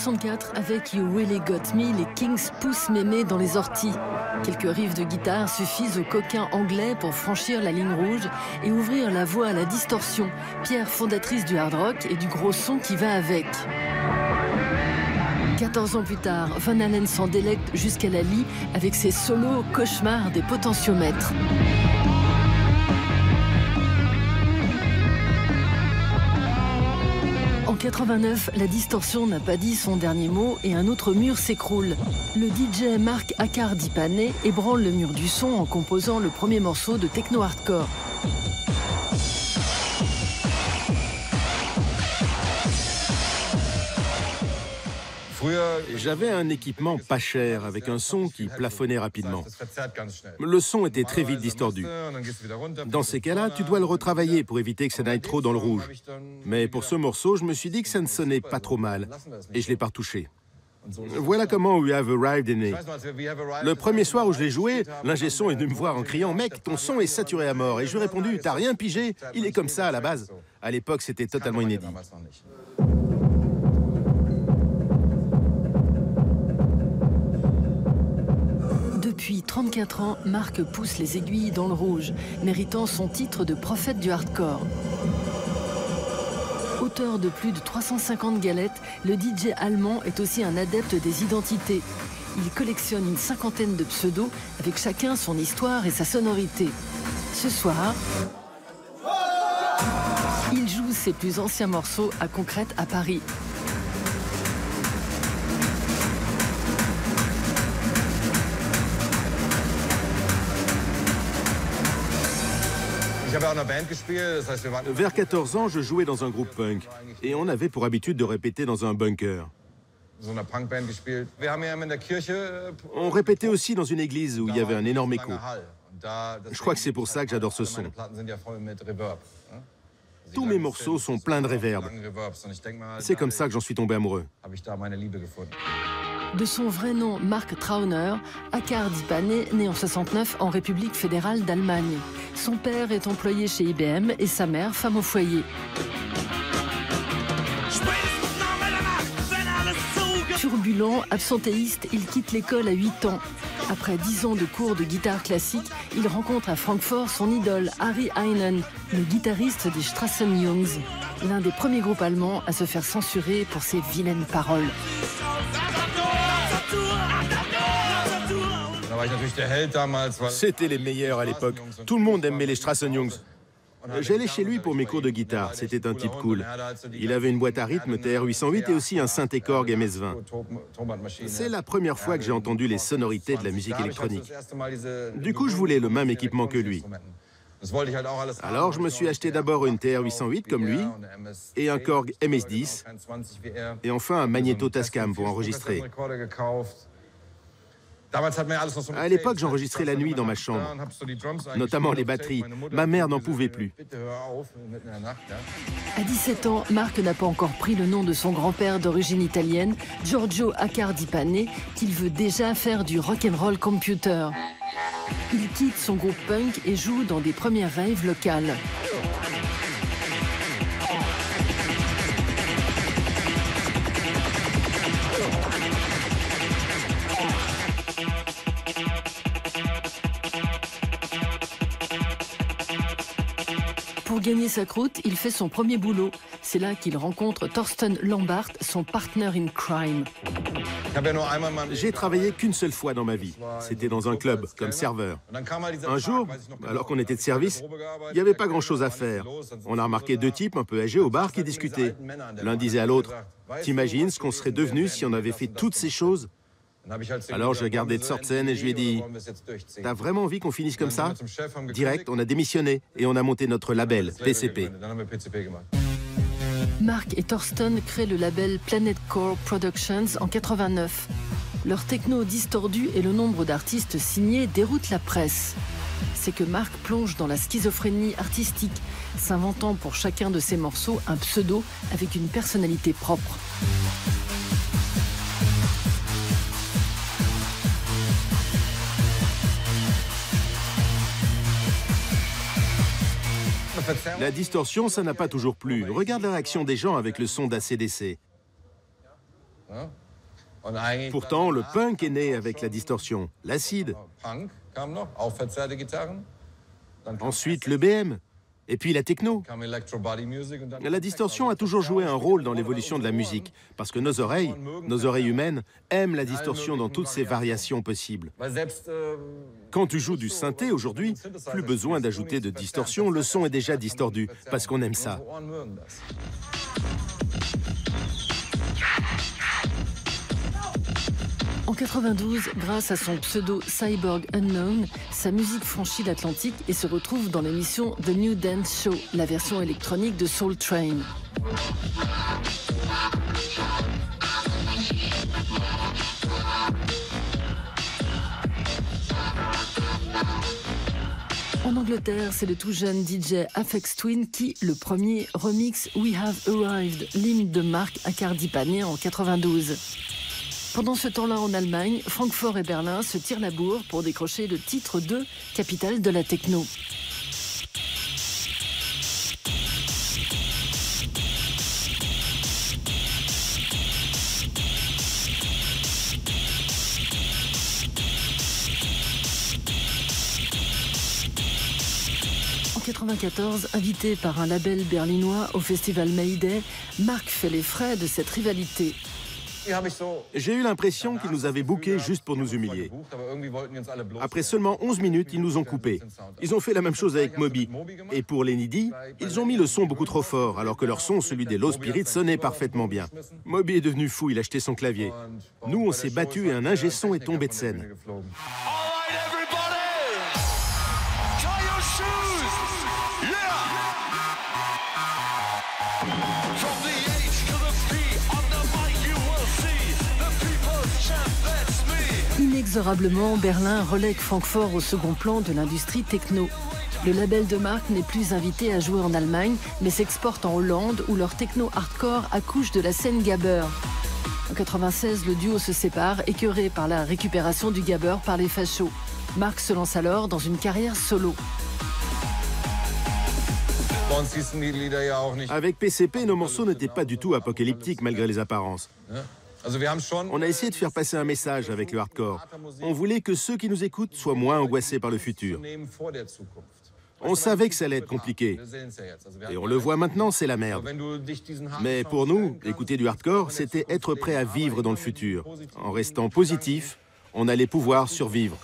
64, avec You Really Got Me, les Kings poussent mémé dans les orties. Quelques riffs de guitare suffisent aux coquins anglais pour franchir la ligne rouge et ouvrir la voie à la distorsion, pierre fondatrice du hard rock et du gros son qui va avec. 14 ans plus tard, Van Halen s'en délecte jusqu'à la lie avec ses solos cauchemars des potentiomètres. En 89, la distorsion n'a pas dit son dernier mot et un autre mur s'écroule. Le DJ Mark Akardipane ébranle le mur du son en composant le premier morceau de techno-hardcore. J'avais un équipement pas cher avec un son qui plafonnait rapidement. Le son était très vite distordu. Dans ces cas-là, tu dois le retravailler pour éviter que ça n'aille trop dans le rouge. Mais pour ce morceau, je me suis dit que ça ne sonnait pas trop mal et je ne l'ai pas retouché. Voilà comment We Have Arrived est né. Le premier soir où je l'ai joué, l'ingé son est venu me voir en criant « Mec, ton son est saturé à mort ». Et je lui ai répondu « T'as rien pigé, il est comme ça à la base ». À l'époque, c'était totalement inédit. Depuis 34 ans, Mark pousse les aiguilles dans le rouge, méritant son titre de prophète du hardcore. Auteur de plus de 350 galettes, le DJ allemand est aussi un adepte des identités. Il collectionne une cinquantaine de pseudos, avec chacun son histoire et sa sonorité. Ce soir, il joue ses plus anciens morceaux à Concrète à Paris. Vers 14 ans, je jouais dans un groupe punk et on avait pour habitude de répéter dans un bunker. On répétait aussi dans une église où il y avait un énorme écho. Je crois que c'est pour ça que j'adore ce son. Tous mes morceaux sont pleins de réverb. C'est comme ça que j'en suis tombé amoureux. De son vrai nom, Mark Trauner, Akardipane né en 69 en République fédérale d'Allemagne. Son père est employé chez IBM et sa mère femme au foyer. Turbulent, absentéiste, il quitte l'école à 8 ans. Après 10 ans de cours de guitare classique, il rencontre à Francfort son idole Harry Heinen, le guitariste des Straßenjungs, l'un des premiers groupes allemands à se faire censurer pour ses vilaines paroles. C'était les meilleurs à l'époque. Tout le monde aimait les Straßenjungs. J'allais chez lui pour mes cours de guitare. C'était un type cool. Il avait une boîte à rythme TR-808 et aussi un synthé Korg MS-20. C'est la première fois que j'ai entendu les sonorités de la musique électronique. Du coup, je voulais le même équipement que lui. Alors, je me suis acheté d'abord une TR-808 comme lui, et un Korg MS-10, et enfin un Magneto Tascam pour enregistrer. À l'époque, j'enregistrais la nuit dans ma chambre, notamment les batteries. Ma mère n'en pouvait plus. À 17 ans, Mark n'a pas encore pris le nom de son grand-père d'origine italienne, Giorgio Akardipane, qu'il veut déjà faire du rock'n'roll computer. Il quitte son groupe punk et joue dans des premières raves locales. Pour gagner sa croûte, il fait son premier boulot. C'est là qu'il rencontre Thorsten Lambart, son partner in crime. J'ai travaillé qu'une seule fois dans ma vie. C'était dans un club, comme serveur. Un jour, alors qu'on était de service, il n'y avait pas grand-chose à faire. On a remarqué deux types un peu âgés au bar qui discutaient. L'un disait à l'autre, « T'imagines ce qu'on serait devenu si on avait fait toutes ces choses ?» Alors je regardais Thorsten et je lui ai dit « T'as vraiment envie qu'on finisse comme ça ?» Direct, on a démissionné et on a monté notre label, PCP. Mark et Thorsten créent le label Planet Core Productions en 89. Leur techno distordu et le nombre d'artistes signés déroutent la presse. C'est que Mark plonge dans la schizophrénie artistique, s'inventant pour chacun de ses morceaux un pseudo avec une personnalité propre. La distorsion, ça n'a pas toujours plu. Regarde la réaction des gens avec le son d'ACDC. Pourtant, le punk est né avec la distorsion, l'acide. Ensuite, le BM. Et puis la techno. La distorsion a toujours joué un rôle dans l'évolution de la musique, parce que nos oreilles humaines, aiment la distorsion dans toutes ses variations possibles. Quand tu joues du synthé aujourd'hui, plus besoin d'ajouter de distorsion, le son est déjà distordu, parce qu'on aime ça. En 92, grâce à son pseudo Cyborg Unknown, sa musique franchit l'Atlantique et se retrouve dans l'émission The New Dance Show, la version électronique de Soul Train. En Angleterre, c'est le tout jeune DJ Aphex Twin qui, le premier, remix We Have Arrived, l'hymne de Marc à Cardi B en 92. Pendant ce temps-là, en Allemagne, Francfort et Berlin se tirent la bourre pour décrocher le titre de capitale de la techno. En 1994, invité par un label berlinois au festival Mayday, Marc fait les frais de cette rivalité. J'ai eu l'impression qu'ils nous avaient bookés juste pour nous humilier. Après seulement 11 minutes, ils nous ont coupés. Ils ont fait la même chose avec Moby. Et pour Lenny D, ils ont mis le son beaucoup trop fort, alors que leur son, celui des Low Spirit, sonnait parfaitement bien. Moby est devenu fou, il a acheté son clavier. Nous, on s'est battus et un ingé son est tombé de scène. Inexorablement, Berlin relègue Francfort au second plan de l'industrie techno. Le label de Marc n'est plus invité à jouer en Allemagne, mais s'exporte en Hollande où leur techno hardcore accouche de la scène gabber. En 1996, le duo se sépare, écœuré par la récupération du gabber par les fachos. Marc se lance alors dans une carrière solo. Avec PCP, nos morceaux n'étaient pas du tout apocalyptiques malgré les apparences. On a essayé de faire passer un message avec le hardcore. On voulait que ceux qui nous écoutent soient moins angoissés par le futur. On savait que ça allait être compliqué. Et on le voit maintenant, c'est la merde. Mais pour nous, écouter du hardcore, c'était être prêt à vivre dans le futur. En restant positif, on allait pouvoir survivre.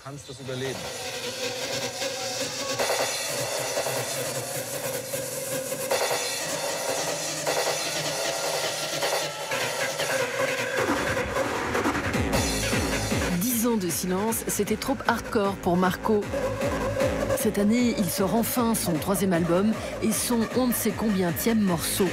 De silence, c'était trop hardcore pour Marco. Cette année, il sort enfin son troisième album et son on ne sait combienième morceau.